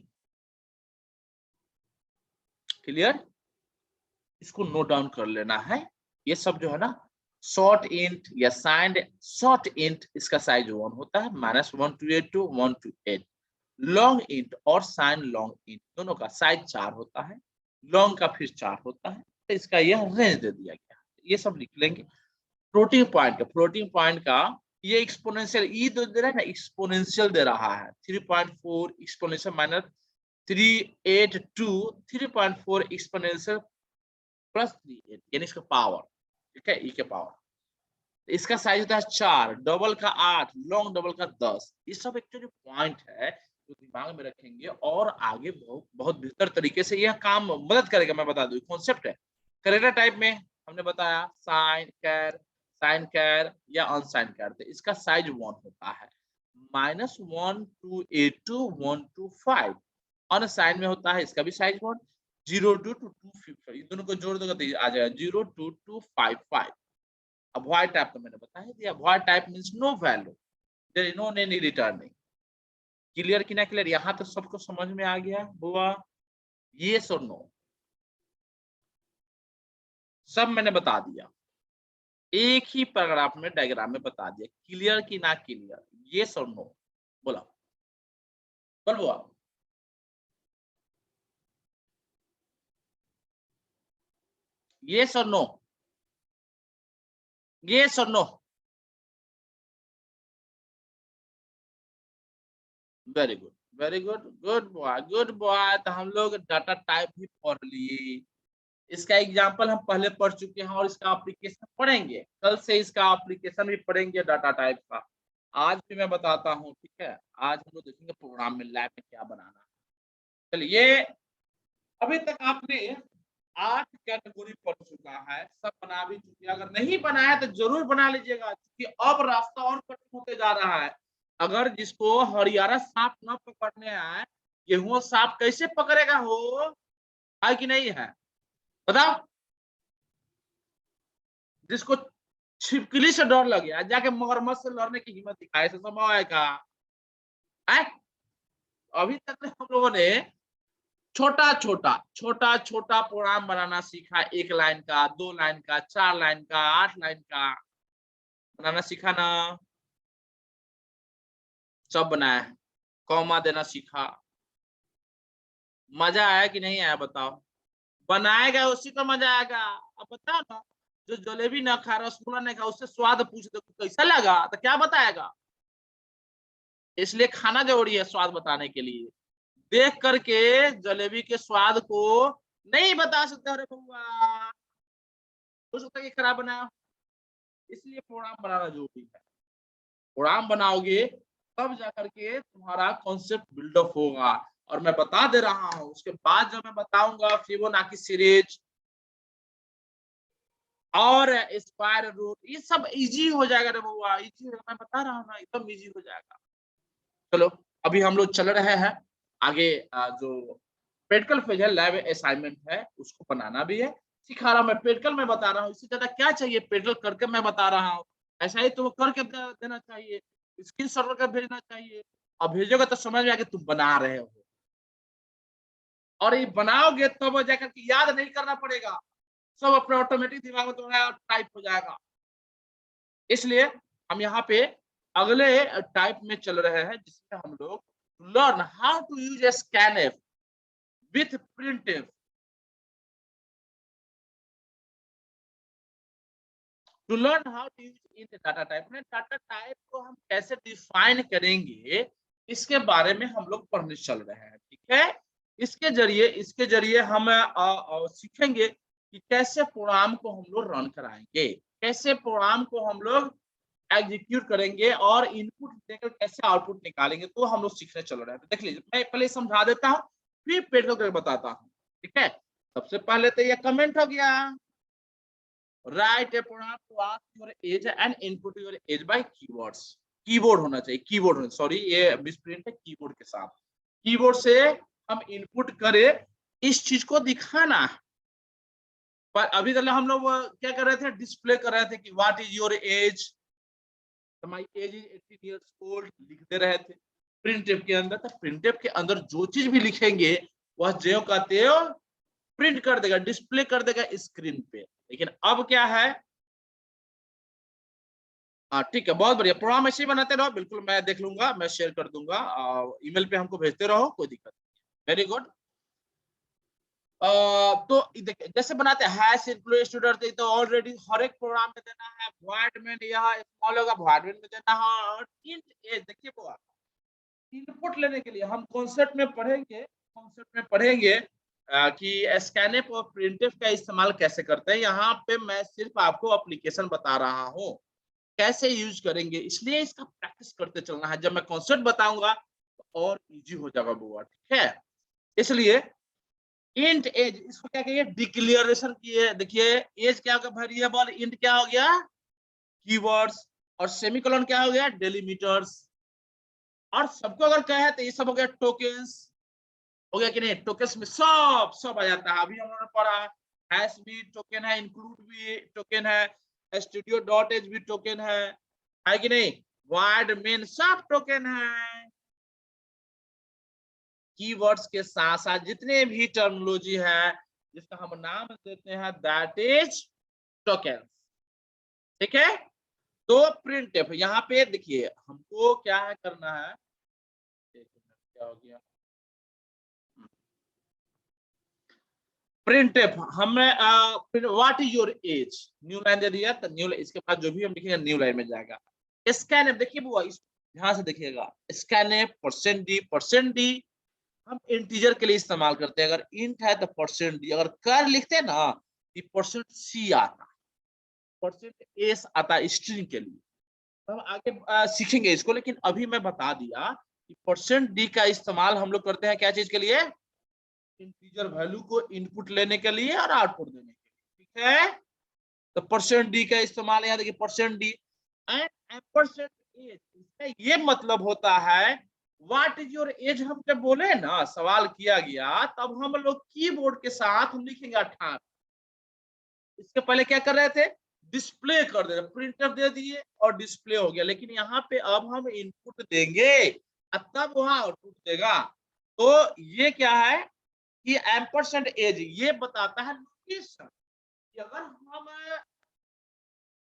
क्लियर? इसको नोट डाउन कर लेना है। ये सब जो है ना, शॉर्ट इंट या साइंड शॉर्ट इंट, इसका साइज 1 होता है, -1282 to 128। लॉन्ग इंट और साइन लॉन्ग इंट दोनों का साइज 4 होता है, लॉन्ग का फिर 4 होता है। तो इसका यह रेंज दे दिया गया, ये सब लिख लेंगे। फ्लोटिंग पॉइंट का, फ्लोटिंग पॉइंट का ये एक्सपोनेंशियल, ई दे रहा है ना, एक्सपोनेंशियल दे रहा है। 3.4 एक्सपोनेंशियल -382, 3.4 एक्सपोनेंशियल +3 यानी इसका पावर। ठीक है, ई के पावर। इसका साइज होता है 4, डबल का 8, लॉन्ग डबल का 10। ये सब एक्चुअली पॉइंट है जो दिमाग में रखेंगे और आगे बहुत बहुत बेहतर तरीके से यह काम मदद करेगा। मैं बता दूं कॉन्सेप्ट है। करेक्टर टाइप में हमने बताया साइन कैर या अनसाइन कैर। तो इसका साइज 1 होता है, -1 to 8 to 1 to 5। अनसाइन में होता है इसका भी साइज 1, 0 to 255। ये दोनों को जोड़ दोगे तो आ जाएगा 0 to 255। अब void टाइप तो मैंने बता ही दिया। void type means no value, there is no any returning. Clear कि ना क्लियर? यहां तक सबको समझ में आ गया बुआ? यस और नो सब मैंने बता दिया, एक ही पैराग्राफ में डायग्राम में बता दिया। क्लियर कि ना क्लियर? यस और नो बोला, बोल बुआ। यस और नो, यस और no? Very good, very good, good boy. तो हम लोग डाटा टाइप भी पढ़ लिए, इसका एग्जाम्पल हम पहले पढ़ चुके हैं और इसका एप्लीकेशन पढ़ेंगे। कल से इसका एप्लीकेशन भी पढ़ेंगे डाटा टाइप का। आज भी मैं बताता हूँ, ठीक है? आज हम लोग देखेंगे प्रोग्राम में लैब में क्या बनाना है। चलिए, अभी तक आपने 8 कैटेगरी पढ़ चुका है, सब बना भी चुके हैं। अगर नहीं बनाया तो जरूर बना लीजिएगा, क्योंकि अब रास्ता और कठिन होते जा रहा है। अगर जिसको हरियाणा सांप न पकड़ने आए, गेहूं सांप कैसे पकड़ेगा? हो है कि नहीं है? बताओ। जिसको छिपकली से डर लग गया, जाके मगरमच्छ से लड़ने की हिम्मत दिखाए, ऐसा संभव है क्या? है? अभी तक हम लोगों ने छोटा-छोटा प्रोग्राम बनाना सीखा। 1 लाइन का, 2 लाइन का, 4 लाइन का, 8 लाइन का बनाना सीखा ना? सब बनाया है। कॉमा देना सीखा। मजा आया कि नहीं आया बताओ? बनाएगा उसी को मजा आएगा। अब बताओ ना, जो जलेबी ना खा, रसगुल्ला नहीं खा, उससे स्वाद पूछ दो कैसा लगा, तो क्या बताएगा? इसलिए खाना जरूरी है स्वाद बताने के लिए। देख करके जलेबी के स्वाद को नहीं बता सकते, अरे बउआ हो सकता है कि खराब बनाया। इसलिए प्रोग्राम बनाना जरूरी है। प्रोग्राम बनाओगे तब जाकर के तुम्हारा कॉन्सेप्ट बिल्डअप होगा। और मैं बता दे रहा हूं, उसके बाद जब मैं बताऊंगा फिबोनाची सीरीज और स्क्वायर रूट, ये सब इजी हो जाएगा रे बउआ, इजी हो, मैं बता रहा हूँ ना, एकदम इजी हो जाएगा। चलो, अभी हम लोग चल रहे हैं आगे। जो प्रैक्टिकल फेज है, लैब असाइनमेंट है, उसको बनाना भी है। सिखा रहा हूँ मैं, प्रैक्टिकल में बता रहा हूँ। इससे ज्यादा क्या चाहिए? प्रैक्टिकल करके मैं बता रहा हूँ। ऐसा ही तो करके देना चाहिए, स्क्रीन शॉट करके भेजना चाहिए। और भेजोगे तो समझ में आएगा तुम बना रहे हो। और ये बनाओगे तब तो जाकर के याद नहीं करना पड़ेगा, सब अपने ऑटोमेटिक दिमाग में तुम्हारा टाइप हो जाएगा। इसलिए हम यहाँ पे अगले टाइप में चल रहे हैं, जिसमें हम लोग learn how to use scanf with printf. To learn how to use इन डाटा टाइप में, डाटा टाइप को हम कैसे डिफाइन करेंगे, इसके बारे में हम लोग पढ़ने चल रहे हैं। ठीक है? इसके जरिए हम सीखेंगे कि कैसे प्रोग्राम को हम लोग रन कराएंगे, कैसे प्रोग्राम को हम लोग एग्जीक्यूट करेंगे और इनपुट देकर कैसे आउटपुट निकालेंगे। तो हम लोग सीखने चल रहे हैं। तो देख लीजिए, मैं पहले समझा देता हूँ, फिर पेट्रोल करके बताता हूँ। ठीक है? सबसे पहले तो ये कमेंट हो गया, write a program to ask your age and input your age by keywords. Keyboard होना चाहिए, कीबोर्ड होना, सॉरी ये मिसप्रिंट है, कीबोर्ड के साथ। कीबोर्ड से हम इनपुट करें, इस चीज को दिखाना है। पर अभी तक हम लोग क्या कर रहे थे? डिस्प्ले कर रहे थे कि what is your as, my age is 18 years old लिखते रहे थे प्रिंटफ के अंदर। तो प्रिंटफ के अंदर जो चीज भी लिखेंगे वह ज्यों का त्यों प्रिंट कर देगा, डिस्प्ले कर देगा स्क्रीन पे। लेकिन अब क्या है? हाँ ठीक है, बहुत बढ़िया। प्रोग्राम ऐसे ही बनाते रहो, बिल्कुल मैं देख लूंगा, मैं शेयर कर दूंगा। ईमेल पे हमको भेजते रहो, कोई दिक्कत नहीं। Very good. तो देखिए, जैसे बनाते हैं हैश इंक्लूड स्टूडेंट, तो ऑलरेडी हर एक प्रोग्राम में देना है। वॉइड में यह स्मॉल होगा, वॉइड में देना है। और इंट एज, देखिए वो इनपुट लेने के लिए हम कॉन्सेप्ट में पढ़ेंगे कि स्कैनफ और प्रिंटफ का इस्तेमाल कैसे करते हैं। यहाँ पे मैं सिर्फ आपको एप्लीकेशन बता रहा हूँ। कैसे यूज करेंगे, इसलिए इसका प्रैक्टिस करते चलना है। जब मैं कॉन्सेप्ट बताऊंगा तो और इजी हो जाएगा बुआ, ठीक है। इसलिए इंट एज, इसको क्या कहिए, डिक्लेरेशन किए। देखिए एज क्या होगा, वेरिएबल, इंट क्या हो गया, कीवर्ड्स, और सेमीकोलन क्या हो गया, डेलीमीटर्स। और सबको अगर कहे तो ये सब हो गया टोकन्स, हो गया कि नहीं। टोकन्स में सब सब आ जाता है। अभी हम लोगों ने पढ़ा हैश भी टोकन है, इंक्लूड भी टोकन है, स्टूडियो डॉट एज भी टोकन है कि नहीं, वाइड मेन सब टोकन है। कीवर्ड्स के साथ साथ जितने भी टर्मिनोलॉजी है जिसका हम नाम देते हैं दैट इज टोकन, ठीक है। तो प्रिंट एफ यहाँ पे देखिए हमको क्या है करना है, एक मिनट क्या हो गया, प्रिंट एफ हमें what is your age, new line दे दिया तो न्यू, इसके बाद जो भी हम लिखेंगे न्यू लाइन में जाएगा। स्कैन एफ देखिए बुआ, इस ध्यान से देखिएगा, स्कैन एफ परसेंट डी हम इंटीजर के लिए इस्तेमाल करते हैं। अगर इंट है तो परसेंट डी, अगर कर लिखते हैं ना ये परसेंट सी आता है, परसेंट एस आता है स्ट्रिंग के लिए। तो हम आगे सीखेंगे इसको, लेकिन अभी मैं बता दिया कि परसेंट डी का इस्तेमाल हम लोग करते हैं क्या चीज के लिए, इंटीजर वैल्यू को इनपुट लेने के लिए और आउटपुट देने के लिए, ठीक है। तो परसेंट डी का इस्तेमाल यहाँ देखिए, percent D and ampersand age, इसका ये मतलब होता है व्हाट इज योर एज। हम जब बोले ना, सवाल किया गया, तब हम लोग कीबोर्ड के साथ हम लिखेंगे 18। इसके पहले क्या कर रहे थे, डिस्प्ले कर दे रहे, प्रिंटर दे दिए और डिस्प्ले हो गया। लेकिन यहाँ पे अब हम इनपुट देंगे तब वहां आउटपुट देगा। तो ये क्या है कि एम्परसेंड एज ये बताता है लोकेशन, कि अगर हम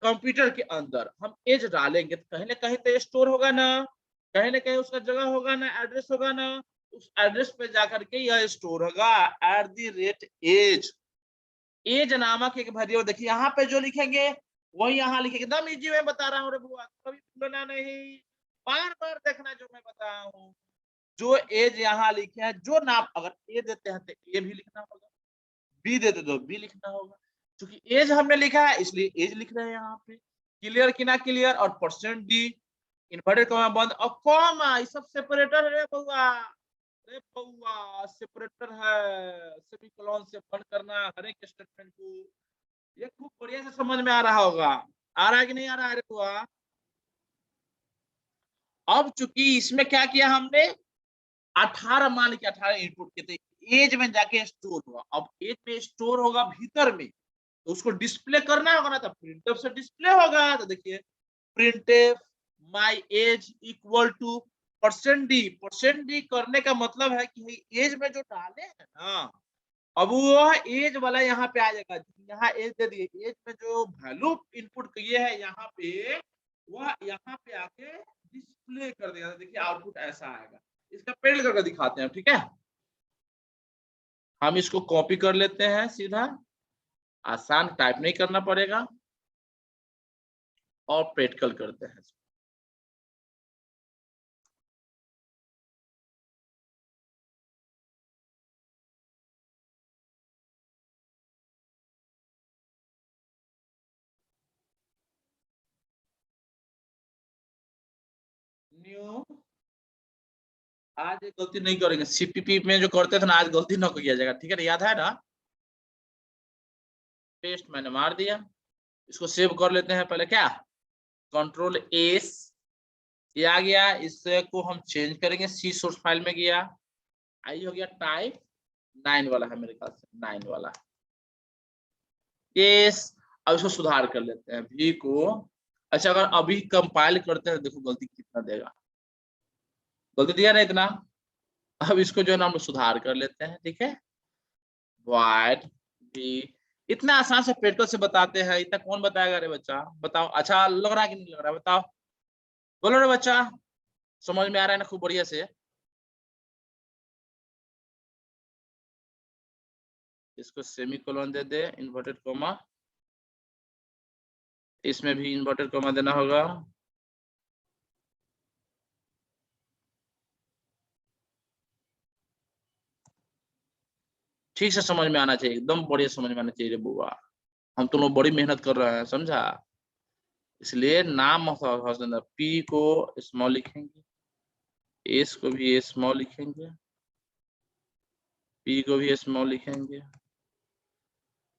कंप्यूटर के अंदर हम एज डालेंगे तो कहीं ना कहीं तो स्टोर होगा ना, कहीं ना कहीं उसका जगह होगा ना, एड्रेस होगा ना, उस एड्रेस पे जाकर के यह स्टोर होगा @एज। एज नामक एक वेरिएबल, देखिए यहाँ पे जो लिखेंगे वही यहाँ लिखेंगे। एकदम इजी में बता रहा हूँ रे बुआ, कभी भूलना नहीं, बार बार देखना जो मैं बता रहा हूँ। जो एज यहाँ लिखे हैं, जो नाम अगर ए देते हैं तो ए भी लिखना होगा, बी देते तो बी लिखना होगा। क्योंकि एज हमने लिखा है इसलिए एज लिख रहे हैं यहाँ पे। क्लियर कि ना क्लियर। और परसेंट डी इन्वर्टेड कॉमा बंद और कॉमा, ये सब सेपरेटर है बउआ, अरे बउआ सेपरेटर है, सेमीकोलन से बंद करना हर एक स्टेटमेंट को। ये खूब बढ़िया से समझ में आ रहा होगा, आ रहा है कि नहीं आ रहा है रे बुआ। अब चूंकि इसमें क्या किया हमने, 18 मान के 18 इनपुट किए थे, एज में जाके स्टोर हुआ। अब एज में स्टोर होगा भीतर में, तो उसको डिस्प्ले करना होगा ना, तो प्रिंटफ से डिस्प्ले होगा। तो देखिए printf my age equal to percent D करने का मतलब है कि एज में जो डाले हैं ना, अब वो एज वाला यहाँ पे आ जाएगा। यहाँ एज दे दिए, एज में जो वैल्यू इनपुट किए हैं यहाँ पे, वह यहाँ पे आके डिस्प्ले कर देगा। देखिए आउटपुट ऐसा आएगा। इसका प्रिंट करके दिखाते हैं, ठीक है। हम इसको कॉपी कर लेते हैं सीधा, आसान, टाइप नहीं करना पड़ेगा, और प्रैक्टिकल करते हैं। न्यू, आज गलती नहीं करेंगे, सीपीपी में जो करते थे ना, आज गलती न किया जाएगा, ठीक है ना, याद है ना। पेस्ट मैंने मार दिया, इसको सेव कर लेते हैं पहले, क्या कंट्रोल एस, ये आ गया। इसको हम चेंज करेंगे, सी सोर्स फाइल में गया, आई हो गया टाइप 9 वाला है मेरे ख्याल से, 9 वाला यस। अब इसको सुधार कर लेते हैं भी को। अच्छा अगर अभी कंपाइल करते हैं, देखो गलती कितना देगा, गलती दिया ना इतना। अब इसको जो है ना हम सुधार कर लेते हैं, ठीक है। वाइड भी, इतना आसान से प्रैक्टिकल से बताते हैं, इतना कौन बताएगा रे बच्चा, बताओ। अच्छा लग रहा है कि नहीं लग रहा है, बताओ, बोलो रे बच्चा, समझ में आ रहा है ना खूब बढ़िया से। इसको सेमीकोलन दे दे, इन्वर्टेड कॉमा, इसमें भी इन्वर्टेड कॉमा देना होगा। ठीक से समझ में आना चाहिए, एकदम बढ़िया समझ में आना चाहिए रे बुआ, हम तो लोग बड़ी मेहनत कर रहे हैं, समझा। इसलिए नाम ऑफ हाउस नंबर पी को स्मॉल लिखेंगे, एस को भी स्मॉल लिखेंगे, पी को भी स्मॉल लिखेंगे,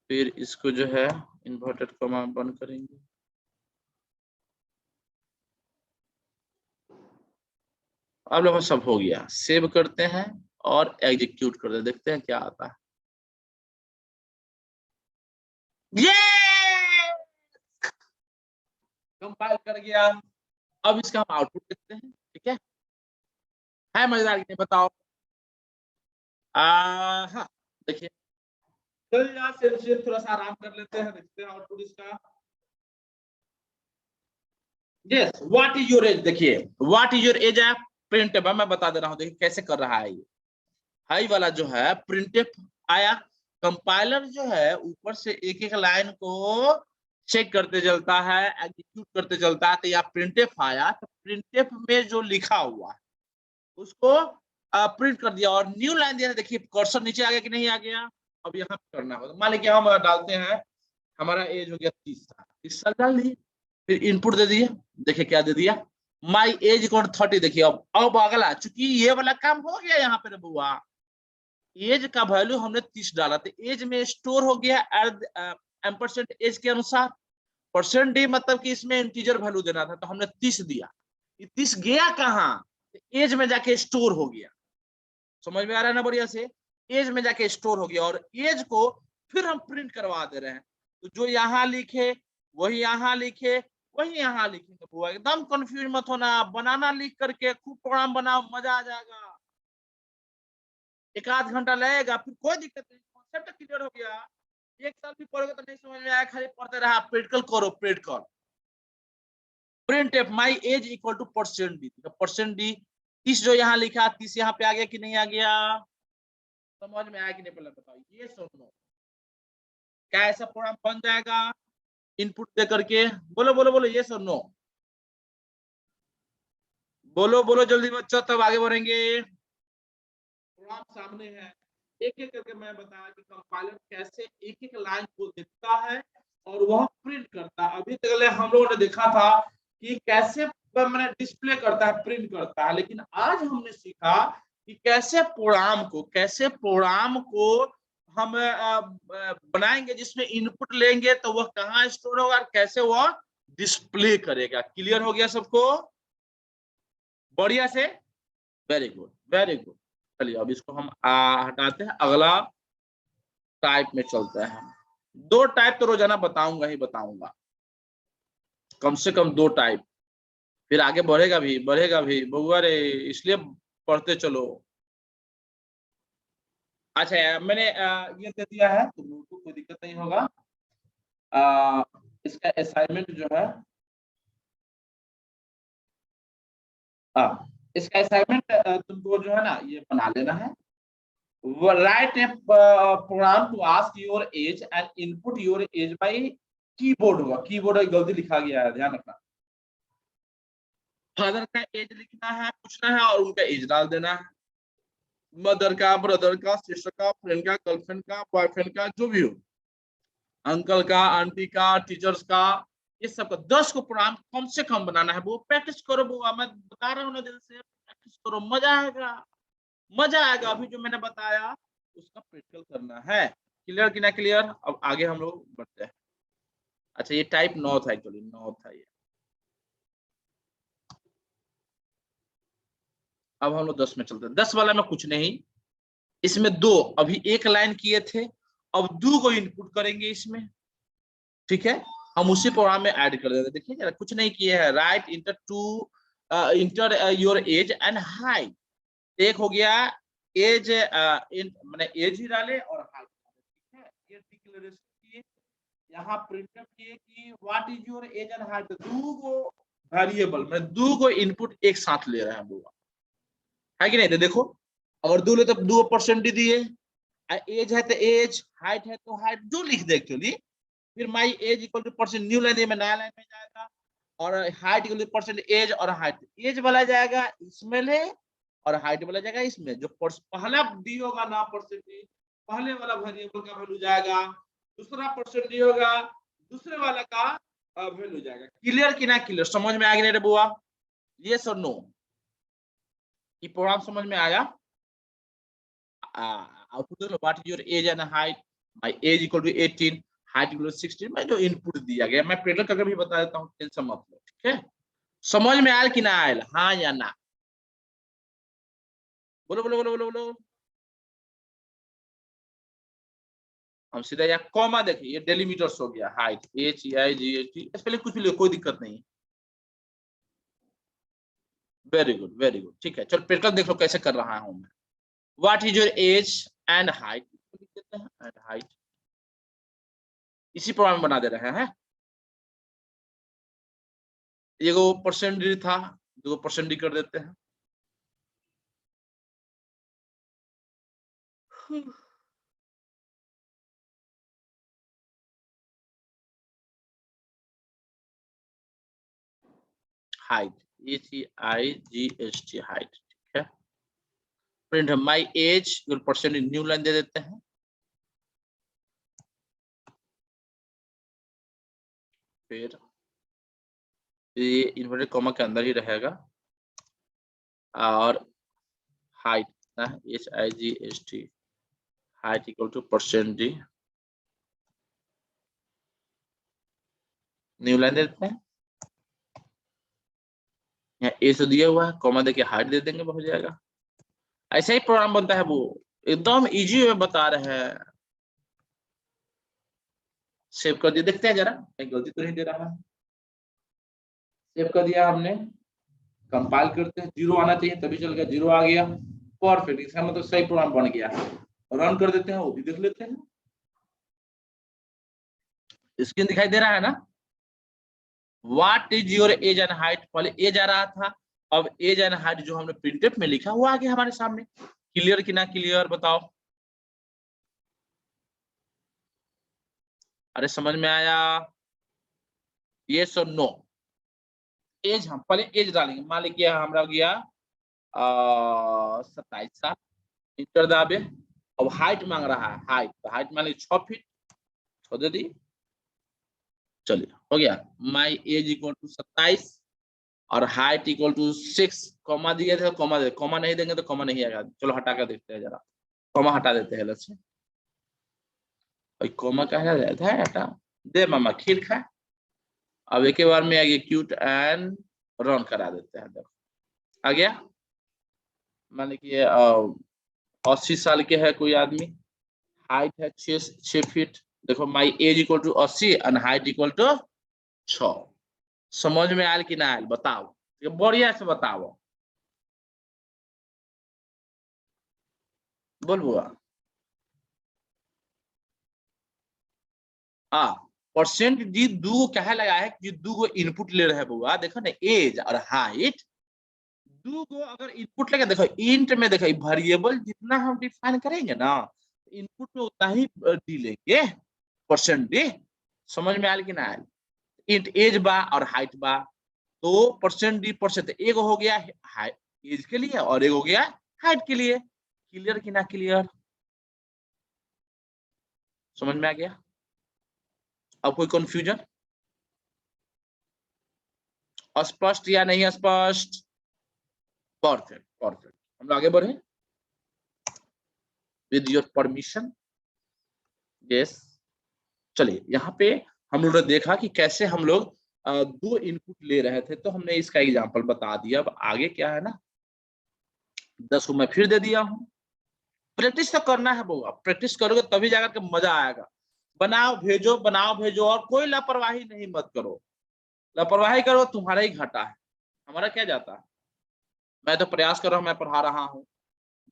फिर इसको जो है इन्वर्टेड कॉमा बंद करेंगे। अब लगभग सब हो गया, सेव करते हैं और एग्जीक्यूट करते हैं, देखते हैं क्या आता है। ये कंपाइल कर गया। अब इसका हम आउटपुट देखते हैं, ठीक है मजेदार कि नहीं बताओ। हाँ देखिए, चलिए यहाँ से थोड़ा सा आराम कर लेते हैं, देखते हैं आउटपुट इसका। Yes, what is your as, देखिए व्हाट इज योर एज है प्रिंट, मैं बता दे रहा हूँ, देखिए कैसे कर रहा है ये। हाई वाला जो है प्रिंटफ आया, कंपाइलर जो है ऊपर से एक एक लाइन को चेक करते चलता है, एग्जीक्यूट करते चलता है। तो या प्रिंटफ आया तो प्रिंटफ में जो लिखा हुआ है उसको प्रिंट कर दिया और न्यू लाइन दिया। देखिए कर्सर नीचे आ गया कि नहीं आ गया। अब यहाँ करना होगा, मान लीजिए हम डालते हैं हमारा एज हो गया 30 साल डाल दिए, फिर इनपुट दे दिए, देखिए क्या दे दिया, माई एज इक्वल 30। देखिए अब अगला, चूंकि ये वाला काम हो गया यहाँ पे बुआ, एज का वैल्यू हमने 30 डाला, तो एज में स्टोर हो गया एम्परसेंट एज के अनुसार। परसेंट डी मतलब कि इसमें इंटीजर वैल्यू देना था, तो हमने 30 दिया। 30 गया कहाँ, एज में जाके स्टोर हो गया। समझ में आ रहा है ना बढ़िया से, एज में जाके स्टोर हो गया और एज को फिर हम प्रिंट करवा दे रहे हैं। तो जो यहाँ लिखे वही यहाँ लिखे, वही यहाँ लिखेंगे बुआ, एकदम कंफ्यूज मत होना। बनाना लिख करके खूब प्रोग्राम बनाओ, मजा आ जाएगा। एक आध घंटा लगेगा, फिर कोई दिक्कत नहीं, कॉन्सेप्ट क्लियर हो गया। एक साल भी पढ़ोगे तो नहीं समझ में आया, खाली पढ़ते रहा, प्रैक्टिकल करो, practical. Print F my age equal to percent D, percent D 30 जो यहाँ लिखा 30 यहाँ पे आ गया कि नहीं आ गया, समझ में आया कि नहीं, पहले बताओ ये सुनो। क्या ऐसा प्रोग्राम बन जाएगा इनपुट दे करके, बोलो बोलो बोलो ये सुनो, बोलो बोलो जल्दी बच्चों, तब आगे बढ़ेंगे। प्रोग्राम सामने है, एक एक करके मैं बताया कि कंपाइलर कैसे एक एक लाइन को देखता है और वह प्रिंट करता है। अभी तक हम लोगों ने देखा था कि कैसे मैंने डिस्प्ले करता है, प्रिंट करता है, लेकिन आज हमने सीखा कि कैसे प्रोग्राम को हम बनाएंगे जिसमें इनपुट लेंगे तो वह कहाँ स्टोर होगा और कैसे वह डिस्प्ले करेगा। क्लियर हो गया सबको बढ़िया से, वेरी गुड वेरी गुड। चलिए अब इसको हम हटाते हैं, अगला टाइप में चलते हैं। दो टाइप तो रोजाना बताऊंगा ही बताऊंगा, कम से कम दो टाइप, फिर आगे बढ़ेगा भी बउआ रे, इसलिए पढ़ते चलो। अच्छा मैंने ये दे दिया है, तुम लोगों को कोई दिक्कत नहीं होगा। इसका असाइनमेंट जो है, इसका असाइनमेंट तुमको जो है ना ये बना लेना है। Write a program to ask your age and input your age by keyboard होगा, कीबोर्ड में गलती लिखा गया है, ध्यान रखना। फादर का एज लिखना है, पूछना है और उनका एज डाल देना है। मदर का, ब्रदर का, सिस्टर का, फ्रेंड का, गर्लफ्रेंड का, बॉयफ्रेंड का, जो भी हो, अंकल का, आंटी का, टीचर्स का, ये सब का 10 को प्रोग्राम कम से कम बनाना है। वो प्रैक्टिस करो बुआ, मैं बता रहा हूँ ना, दिल से प्रैक्टिस करो, मजा आएगा, मजा आएगा। अभी जो मैंने बताया उसका प्रैक्टिकल करना है। क्लियर कि ना क्लियर, अब आगे हम लोग बढ़ते हैं। अच्छा ये टाइप 9 था, एक्चुअली 9 था ये। अब हम लोग 10 में चलते हैं। 10 वाला में कुछ नहीं, इसमें दो, अभी एक लाइन किए थे, अब दो को इनपुट करेंगे इसमें, ठीक है। हम उसी प्रोग्राम में ऐड कर देते हैं। देखिए जरा कुछ नहीं किए हैं, right inter your age and height. एक हो गया एज, मैंने एज ही डाले और हाइट, ठीक है। ये डिक्लेरेशन किए, यहाँ प्रिंटअप किए कि what is your age and height, दो को वेरिएबल में दो को इनपुट एक साथ ले रहे हैं बुआ, है कि नहीं। तो देखो अगर दो ले तो दो परसेंट दिए, एज है तो एज, हाइट है तो हाइट, जो लिख दे एक्चुअली। फिर my age equal to percent, new line में नया लाइन में जाएगा, और height equal to percent age, और हाइट एज वाला जाएगा इसमें ले और हाइट वाला जाएगा इसमें। जो पहला डी होगा ना परसेंट, पहले वाला वेरिएबल का वैल्यू जाएगा, दूसरा परसेंट डी होगा दूसरे वाला का अवेल हो जाएगा। क्लियर कि ना क्लियर, समझ में आ गया रे बुआ? यस और नो? ये प्रोग्राम समझ में आया? Output what is your age and height, my age equal to 18, height equal to 16, मैं जो इनपुट दिया गया मैं प्रैक्टिकल करके भी बता देता हूँ, टेंशन मत लो, ठीक है? समझ में आया कि ना आया, हाँ या ना? बोलो बोलो बोलो बोलो बोलो। हम सीधा यहाँ कॉमा देखिए, ये डेलीमीटर्स हो गया, हाइट HEIGHT, इस पहले कुछ भी लिखो, कोई दिक्कत नहीं। वेरी गुड वेरी गुड, ठीक है। चलो प्रैक्टिकल देख लो कैसे कर रहा हूँ मैं। What is your age and height, लिख देते हैं एंड हाइट, इसी प्रोग्राम में बना दे रहे हैं। एगो परसेंट था, दो परसेंट कर देते हैं। हाइट HEIGHT, हाइट, ठीक है। Print my age percent, new line दे देते हैं। फिर ये इन्वर्टेड कॉमा के अंदर ही रहेगा, और height HIGHT, height equal to percent d, new line दे देते हैं। यहाँ ए से दिया हुआ है, कॉमा देके हाइट दे देंगे, हो जाएगा। ऐसा ही प्रोग्राम बनता है, वो एकदम इजी में बता रहे हैं। सेव कर दिया, देखते हैं जरा कहीं गलती तो नहीं दे रहा है। सेव कर दिया हमने, कंपाइल करते हैं, 0 आना चाहिए तभी चल गया, 0 आ गया, परफेक्ट, इसका मतलब सही प्रोग्राम बन गया। रन कर देते हैं, वो भी देख लेते हैं। स्क्रीन दिखाई दे रहा है ना? What is your age and height, पहले एज आ रहा था, अब एज एंड हाइट जो हमने प्रिंटफ में लिखा वो आ गया हमारे सामने। क्लियर कि ना क्लियर, बताओ? अरे समझ में आया? यस और नो? एज, हम पहले एज डालेंगे, मान लीजिए हमारा गया 27 साल, इंटर दाबे। अब हाइट मांग रहा है, हाइट, तो हाइट मान लीजिए 6 फीट, तो दे दी, चलिए हो गया। माई एज इक्वल टू 27 और हाइट इक्वल टू 6, कॉमा दिए थे, कॉमा दे, कॉमा नहीं देंगे तो कॉमा नहीं आएगा। चलो हटा कर देखते हैं जरा, कॉमा हटा देते हैं अलग से, कॉमा का है हटा दे, मामा खीर खा। अब एक बार में एग्जीक्यूट एंड रन करा देते हैं, देखो आ गया। मान लीजिए 80 साल के है कोई आदमी, हाइट है 6 फीट, देखो my age equal to 80 and height equal to 6। समझ में आयल कि ना आयल, बताओ, ये बढ़िया से बताओ, बोल बुआ। हाँ, परसेंट जी दू क्या लगा है कि दू गो इनपुट ले रहे हैं बुआ, देखो ना एज और हाइट, दू गो अगर इनपुट लगे, देखो इंट में देखो वेरिएबल जितना हम डिफाइन करेंगे ना, इनपुट में उतना ही डी लेंगे, परसेंट डी। समझ में आयल कि ना आयल? इंट एज बा और हाइट बा, तो परसेंट डी परसेंट, एक हो गया एज के लिए और एक हो गया हाइट के लिए। क्लियर कि ना क्लियर, समझ में आ गया? अब कोई कंफ्यूजन, स्पष्ट या नहीं स्पष्ट? परफेक्ट परफेक्ट, हम लोग आगे बढ़े विद योर परमिशन। यस, चलिए यहाँ पे हम लोग ने देखा कि कैसे हम लोग दो इनपुट ले रहे थे, तो हमने इसका एग्जांपल बता दिया। अब आगे क्या है ना, 10 को मैं फिर दे दिया हूँ। प्रैक्टिस तो करना है बुआ, प्रैक्टिस करोगे तभी जाकर के मजा आएगा। बनाओ भेजो, बनाओ भेजो, और कोई लापरवाही नहीं मत करो। लापरवाही करो तुम्हारा ही घाटा है, हमारा क्या जाता है। मैं तो प्रयास कर रहा हूँ, मैं पढ़ा रहा हूँ,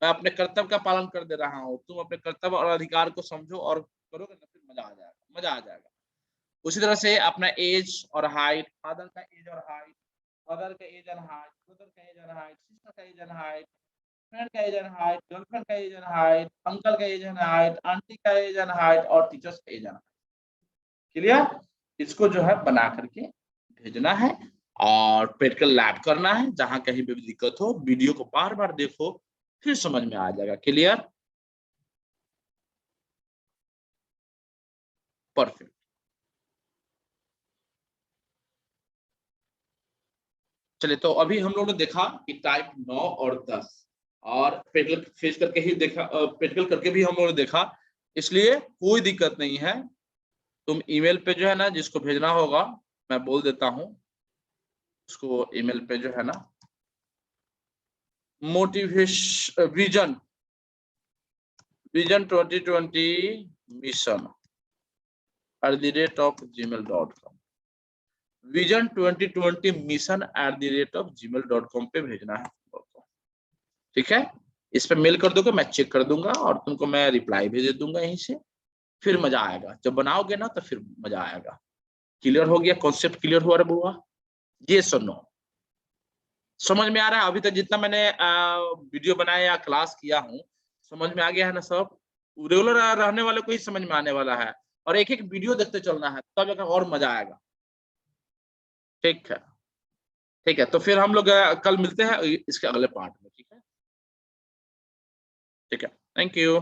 मैं अपने कर्तव्य का पालन कर दे रहा हूँ, तुम अपने कर्तव्य और अधिकार को समझो और करोगे ना, फिर मजा आ जाएगा, मजा आ जाएगा। उसी तरह से अपना एज और हाइट, फादर का एज और हाइट, मदर का एज एंड हाइट, ब्रदर का एज एंड हाइट, सिस्टर का एज एंड हाइट, फ्रेंड का एज एंड हाइट, गर्लफ्रेंड का एज एंड हाइट, अंकल का एज एंड हाइट, आंटी का एज एंड हाइट, और टीचर्स का एज एंड हाइट। क्लियर? इसको जो है बना करके भेजना है और प्रैक्टिकल लैब करना है। जहां कहीं पे भी दिक्कत हो, वीडियो को बार बार देखो, फिर समझ में आ जाएगा। क्लियर? परफेक्ट। चलिए, तो अभी हम लोगों ने देखा कि टाइप 9 और 10 और प्रैक्टिकल फेस करके ही देखा, प्रैक्टिकल करके भी हम लोगों ने देखा, इसलिए कोई दिक्कत नहीं है। तुम ईमेल पे जो है ना, जिसको भेजना होगा मैं बोल देता हूँ, उसको ईमेल पे जो है ना, motivation vision 2020 mission@gmail.com, vision 2020 mission@gmail.com पे भेजना है तुमको, ठीक है। इस पे मेल कर दोगे, मैं चेक कर दूंगा और तुमको मैं रिप्लाई भेज दूंगा यहीं से। फिर मजा आएगा, जब बनाओगे ना तो फिर मजा आएगा। क्लियर हो गया? कॉन्सेप्ट क्लियर हुआ रे बुआ? ये सुनो, समझ में आ रहा है अभी तक जितना मैंने वीडियो बनाया या क्लास किया हूँ? समझ में आ गया है ना सब? रेगुलर रहने वाले को ही समझ में आने वाला है, और एक एक वीडियो देखते चलना है, तब जाकर और मजा आएगा। ठीक है, ठीक है, तो फिर हम लोग कल मिलते हैं इसके अगले पार्ट में, ठीक है। ठीक है, थैंक यू।